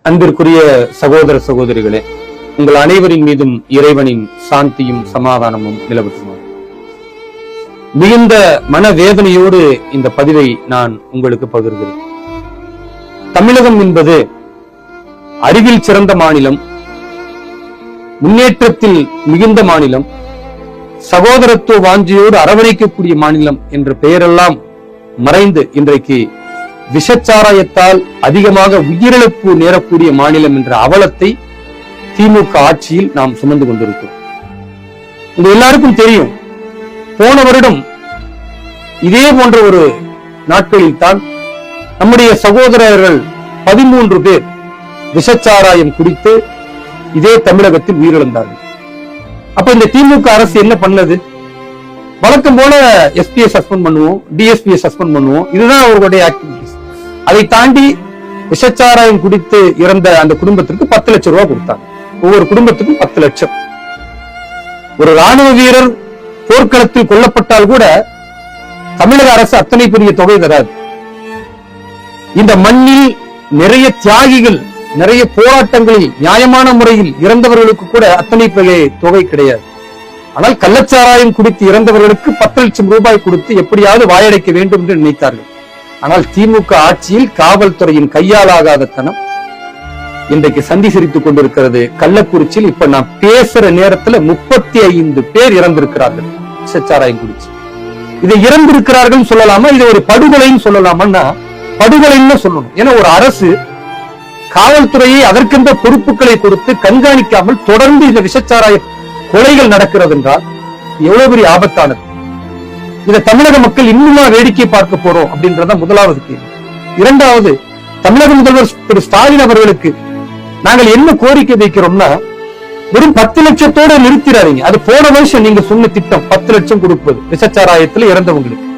அன்பிற்குரிய சகோதர சகோதரிகளே, உங்கள் அனைவரின் மீதும் இறைவனின் சாந்தியும் சமாதானமும் நிலவட்டுமா. மிகுந்த மனவேதனையோடு இந்த பதிவை நான் உங்களுக்கு பகிர்கிறேன். தமிழகம் என்பது அறிவில் சிறந்த மாநிலம், முன்னேற்றத்தில் மிகுந்த மாநிலம், சகோதரத்துவ வாஞ்சியோடு அரவணைக்கக்கூடிய மாநிலம் என்ற பெயரெல்லாம் மறைந்து இன்றைக்கு விஷச்சாராயத்தால் அதிகமாக உயிரிழப்பு நேரக்கூடிய மாநிலம் என்ற அவலத்தை திமுக ஆட்சியில் நாம் சுமந்து கொண்டிருக்கிறோம். உங்க எல்லாருக்கும் தெரியும், போன வருடம் இதே போன்ற ஒரு நாட்களில் தான் நம்முடைய சகோதரர்கள் 13 பேர் விஷச்சாராயம் குடித்து இதே தமிழகத்தில் உயிரிழந்தார்கள். அப்ப இந்த திமுக அரசு என்ன பண்ணது? வழக்கம் போல எஸ்பியை சஸ்பெண்ட் பண்ணுவோம், டிஎஸ்பியை சஸ்பெண்ட் பண்ணுவோம், இதுதான் அவர்களுடைய ஆக்டிவிட்டிஸ். அதை தாண்டி விஷச்சாராயம் குடித்து இறந்த அந்த குடும்பத்திற்கு 10 லட்சம் ரூபாய் கொடுத்தாங்க. ஒவ்வொரு குடும்பத்துக்கும் 10 லட்சம். ஒரு ராணுவ வீரர் போர்க்களத்தில் கொல்லப்பட்டால் கூட தமிழக அரசு அத்தனை பெரிய தொகை தராது. இந்த மண்ணில் நிறைய தியாகிகள், நிறைய போராட்டங்களில் நியாயமான முறையில் இறந்தவர்களுக்கு கூட அத்தனை பெரிய தொகை கிடையாது. ஆனால் கள்ளச்சாராயம் குடித்து இறந்தவர்களுக்கு 10 லட்சம் ரூபாய் கொடுத்து எப்படியாவது வாயடைக்க வேண்டும் என்று நினைத்தார்கள். ஆனால் திமுக ஆட்சியில் காவல்துறையின் கையாலாகாத தனம் இன்றைக்கு சந்தி சிரித்துக் கொண்டிருக்கிறது. கள்ளக்குறிச்சியில் இப்ப நான் பேசுற நேரத்துல 35 பேர் இறந்திருக்கிறார்கள் விஷச்சாராயம் குடிச்சு. இதை இறந்திருக்கிறார்கள் சொல்லலாமா, இதை ஒரு படுகொலைன்னு சொல்லலாமா? படுகொலைன்னு சொல்லணும். ஏன்னா ஒரு அரசு காவல்துறையை அதற்கென்ற பொறுப்புகளை கொடுத்து கண்காணிக்காமல் தொடர்ந்து இந்த விஷச்சாராய கொலைகள் நடக்கிறது என்றால் எவ்வளவு பெரிய ஆபத்தானது. இதை தமிழக மக்கள் இன்னுமா வேடிக்கை பார்க்க போறோம் அப்படின்றத முதலாவது கேள்வி. இரண்டாவது, தமிழக முதல்வர் திரு ஸ்டாலின் அவர்களுக்கு நாங்கள் என்ன கோரிக்கை வைக்கிறோம்னா, வெறும் 10 லட்சத்தோட நிறுத்திடாதீங்க. அது போன வருஷம் நீங்க சொன்ன திட்டம் 10 லட்சம் கொடுப்பது விஷச்சாராயத்துல இறந்தவங்களுக்கு.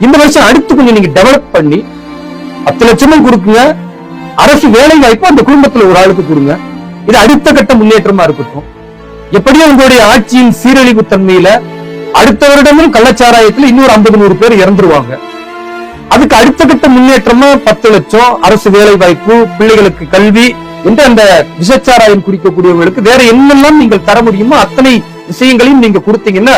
இந்த வருஷம் அடுத்து கொஞ்சம் நீங்க டெவலப் பண்ணி 10 லட்சமும் கொடுக்குங்க. அரசு வேலை வாய்ப்பு அந்த குடும்பத்துல ஒரு ஆளுக்கு கொடுங்க. இது அடுத்த கட்ட முன்னேற்றமா இருக்கட்டும். எப்படியோ உங்களுடைய ஆட்சியின் சீரழிவு தன்மையில அடுத்த வருடமும் கள்ளச்சாராயத்தில் இன்னொரு 50-100 பேர் இறந்துருவாங்க. அதுக்கு அடுத்த கட்ட முன்னேற்றமா 10 லட்சம், அரசு வேலை வாய்ப்பு, பிள்ளைகளுக்கு கல்வி என்று அந்த விஷச்சாராயம் குடிக்கக்கூடியவர்களுக்கு வேற என்னெல்லாம் நீங்கள் தர முடியுமோ அத்தனை விஷயங்களையும் நீங்க கொடுத்தீங்கன்னா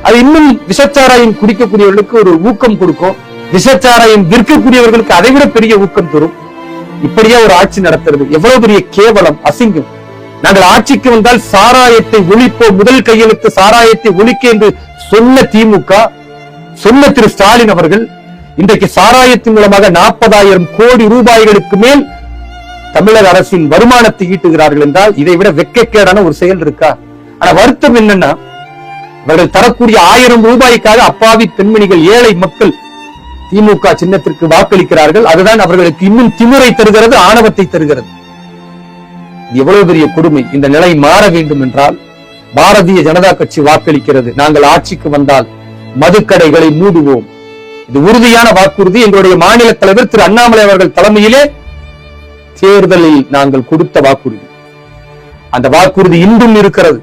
அது இன்னும் விஷச்சாராயம் குடிக்கக்கூடியவர்களுக்கு ஒரு ஊக்கம் கொடுக்கும். விஷச்சாராயம் விற்கக்கூடியவர்களுக்கு அதை விட பெரிய ஊக்கம் தரும். இப்படியா ஒரு ஆட்சி நடத்துறது எவ்வளவு பெரிய கேவலம், அசிங்கம். நாங்கள் ஆட்சிக்கு வந்தால் சாராயத்தை ஒழிப்போம், முதல் கையெழுத்து சாராயத்தை ஒழிக்க என்று சொன்ன திமுக, சொன்ன திரு ஸ்டாலின் அவர்கள் இன்றைக்கு சாராயத்தின் மூலமாக 40,000 கோடி ரூபாய்களுக்கு மேல் தமிழக அரசின் வருமானத்தை ஈட்டுகிறார்கள் என்றால் இதை விட வெட்கக்கேடான ஒரு செயல் இருக்கா? ஆனா வருத்தம் என்னன்னா, அவர்கள் தரக்கூடிய 1000 ரூபாய்க்காக அப்பாவி பெண்மணிகள், ஏழை மக்கள் திமுக சின்னத்திற்கு வாக்களிக்கிறார்கள். அதுதான் அவர்களுக்கு இன்னும் திமிரை தருகிறது, ஆணவத்தை தருகிறது. எவ்வளவு பெரிய கொடுமை. இந்த நிலை மாற வேண்டும் என்றால் பாரதிய ஜனதா கட்சி வாக்களிக்கிறது. நாங்கள் ஆட்சிக்கு வந்தால் மதுக்கடைகளை மூடுவோம். இது உறுதியான வாக்குறுதி. எங்களுடைய மாநில தலைவர் திரு அண்ணாமலை அவர்கள் தலைமையிலே தேர்தலில் நாங்கள் கொடுத்த வாக்குறுதி. அந்த வாக்குறுதி இன்றும் இருக்கிறது.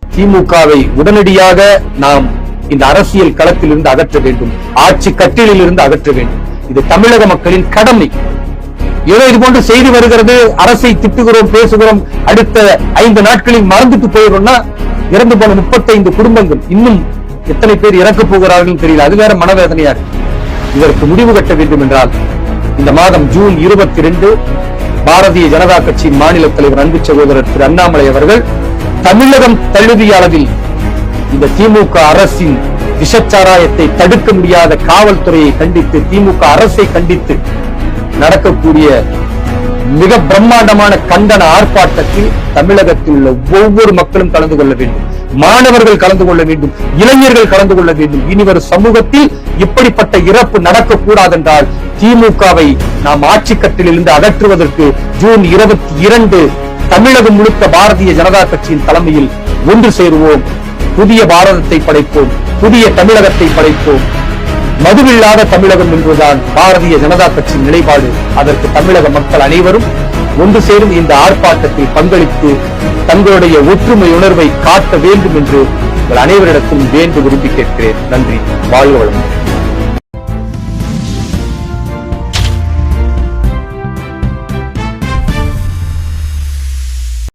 திமுகவை உடனடியாக நாம் இந்த அரசியல் களத்தில் இருந்து அகற்ற வேண்டும், ஆட்சி கட்டிலில் இருந்து அகற்ற வேண்டும். இது தமிழக மக்களின் கடமை. ஏதோ இது போன்று செய்தி வருகிறது, அரசை திட்டுகிறோம், பேசுகிறோம், அடுத்த 5 நாட்களில் மறந்துட்டு போயிடும்னா இறந்து போன 35 குடும்பங்கள் இன்னும் எத்தனை பேர் இறக்க போகிறார்கள் தெரியல. அது வேற மனவேதனையா இருக்கு. இதற்கு முடிவு கட்ட வேண்டும் என்றால் இந்த மாதம் ஜூன் 22 பாரதிய ஜனதா கட்சியின் மாநில தலைவர் அன்பு சகோதரர் திரு அண்ணாமலை அவர்கள் தமிழகம் தழுவிய அளவில் இந்த திமுக அரசின் விஷச்சாராயத்தை தடுக்க முடியாத காவல்துறையை கண்டித்து, திமுக அரசை கண்டித்து நடக்கக்கூடிய மிக பிரம்மாண்டமான கண்டன ஆர்ப்பாட்டத்தில் தமிழகத்தில் உள்ள ஒவ்வொரு மக்களும் கலந்து கொள்ள வேண்டும். மாணவர்கள் கலந்து கொள்ள வேண்டும், இளைஞர்கள் கலந்து கொள்ள வேண்டும். இனிவரும் சமூகத்தில் இப்படிப்பட்ட இறப்பு நடக்கக்கூடாது என்றால் திமுகவை நாம் ஆட்சி கட்டிலிருந்து அகற்றுவதற்கு ஜூன் 22 தமிழகம் முழுக்க பாரதிய ஜனதா கட்சியின் தலைமையில் ஒன்று சேருவோம். புதிய பாரதத்தை படைப்போம், புதிய தமிழகத்தை படைப்போம். மதுவில்லாத தமிழகம் என்பதுதான் பாரதிய ஜனதா கட்சியின் நிலைப்பாடு. அதற்கு தமிழக மக்கள் அனைவரும் ஒன்று சேரும் இந்த ஆர்ப்பாட்டத்தில் பங்களித்து தங்களுடைய ஒற்றுமை உணர்வை காட்ட வேண்டும் என்று உங்கள் அனைவரிடத்தும் வேண்டு விரும்பி கேட்கிறேன். நன்றி. வாழ்க வளமுடன்.